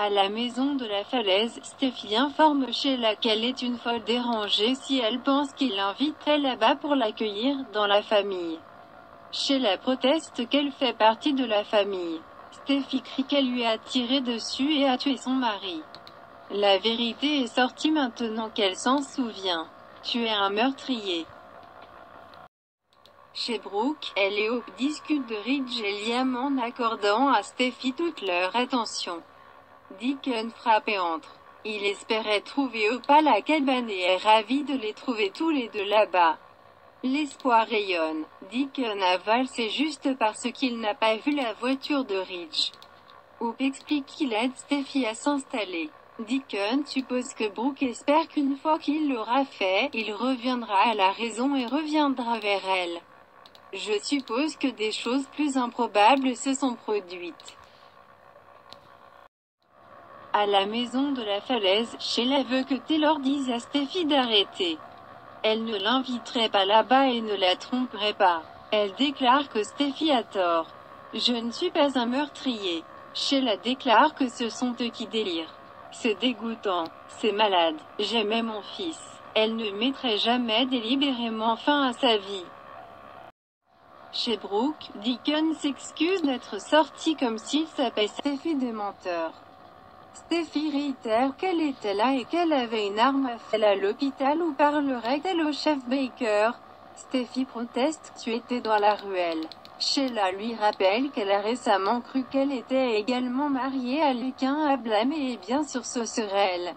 À la maison de la falaise, Steffi informe Sheila qu'elle est une folle dérangée si elle pense qu'il l'inviterait là-bas pour l'accueillir dans la famille. Sheila proteste qu'elle fait partie de la famille. Steffi crie qu'elle lui a tiré dessus et a tué son mari. La vérité est sortie maintenant qu'elle s'en souvient. Tu es un meurtrier. Chez Brooke, elle et Hope discutent de Ridge et Liam en accordant à Steffi toute leur attention. Deacon frappe et entre. Il espérait trouver Hope à la cabane et est ravi de les trouver tous les deux là-bas. L'espoir rayonne. Deacon avale c'est juste parce qu'il n'a pas vu la voiture de Ridge. Hope explique qu'il aide Steffi à s'installer. Deacon suppose que Brooke espère qu'une fois qu'il l'aura fait, il reviendra à la raison et reviendra vers elle. Je suppose que des choses plus improbables se sont produites. À la maison de la falaise, Sheila veut que Taylor dise à Steffi d'arrêter. Elle ne l'inviterait pas là-bas et ne la tromperait pas. Elle déclare que Steffi a tort. Je ne suis pas un meurtrier. Sheila déclare que ce sont eux qui délirent. C'est dégoûtant. C'est malade. J'aimais mon fils. Elle ne mettrait jamais délibérément fin à sa vie. Chez Brooke, Deacon s'excuse d'être sorti comme s'il s'appelait Steffi des menteurs. Steffi réitère qu'elle était là et qu'elle avait une arme à l'hôpital où parlerait-elle au chef Baker. Steffi proteste, tu étais dans la ruelle. Sheila lui rappelle qu'elle a récemment cru qu'elle était également mariée à quelqu'un à blâmer et bien sûr ce serait elle.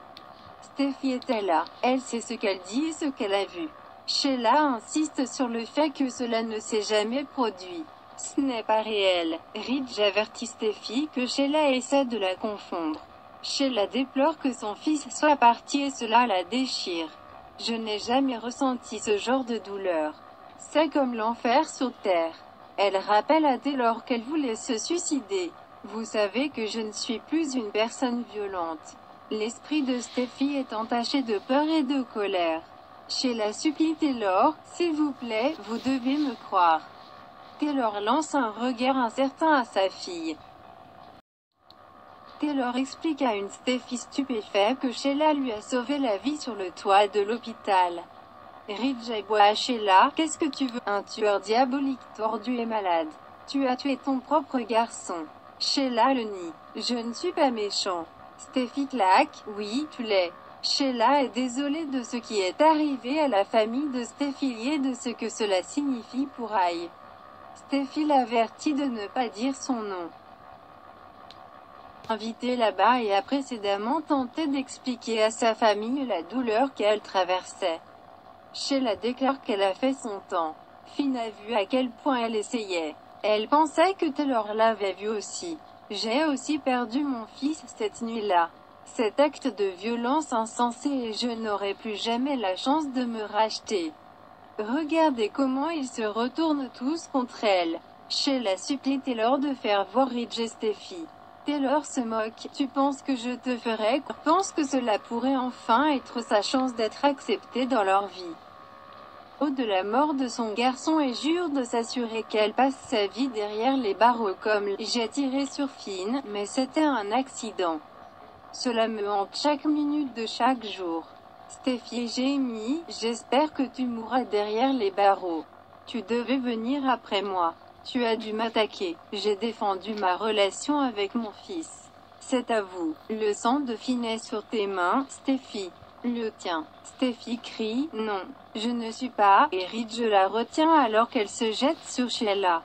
Steffi était là, elle sait ce qu'elle dit et ce qu'elle a vu. Sheila insiste sur le fait que cela ne s'est jamais produit. Ce n'est pas réel. Ridge avertit Steffi que Sheila essaie de la confondre. Sheila déplore que son fils soit parti et cela la déchire. Je n'ai jamais ressenti ce genre de douleur. C'est comme l'enfer sur terre. Elle rappelle à Taylor qu'elle voulait se suicider. Vous savez que je ne suis plus une personne violente. L'esprit de Steffi est entaché de peur et de colère. Sheila supplie Taylor, s'il vous plaît, vous devez me croire. Taylor lance un regard incertain à sa fille. Taylor explique à une Steffi stupéfaite que Sheila lui a sauvé la vie sur le toit de l'hôpital. Ridge aboie à Sheila, qu'est-ce que tu veux? Un tueur diabolique, tordu et malade. Tu as tué ton propre garçon. Sheila le nie. Je ne suis pas méchant. Steffi claque, oui, tu l'es. Sheila est désolée de ce qui est arrivé à la famille de Steffi et de ce que cela signifie pour Aïe. Steffi l'avertit de ne pas dire son nom. Invité là-bas et a précédemment tenté d'expliquer à sa famille la douleur qu'elle traversait. Sheila déclare qu'elle a fait son temps. Finn a vu à quel point elle essayait. Elle pensait que Taylor l'avait vu aussi. J'ai aussi perdu mon fils cette nuit-là. Cet acte de violence insensé et je n'aurai plus jamais la chance de me racheter. Regardez comment ils se retournent tous contre elle. Sheila supplie Taylor de faire voir Ridge et Steffi. Taylor se moque. Tu penses que je te ferais? Pense que cela pourrait enfin être sa chance d'être acceptée dans leur vie. De la mort de son garçon et jure de s'assurer qu'elle passe sa vie derrière les barreaux comme j'ai tiré sur Finn, mais c'était un accident. Cela me hante chaque minute de chaque jour. Steffi et Jamie, j'espère que tu mourras derrière les barreaux. Tu devais venir après moi. Tu as dû m'attaquer. J'ai défendu ma relation avec mon fils. C'est à vous. Le sang de Finn est sur tes mains, Steffi. Le tien. Steffi crie, non, je ne suis pas, et Ridge la retient alors qu'elle se jette sur Sheila.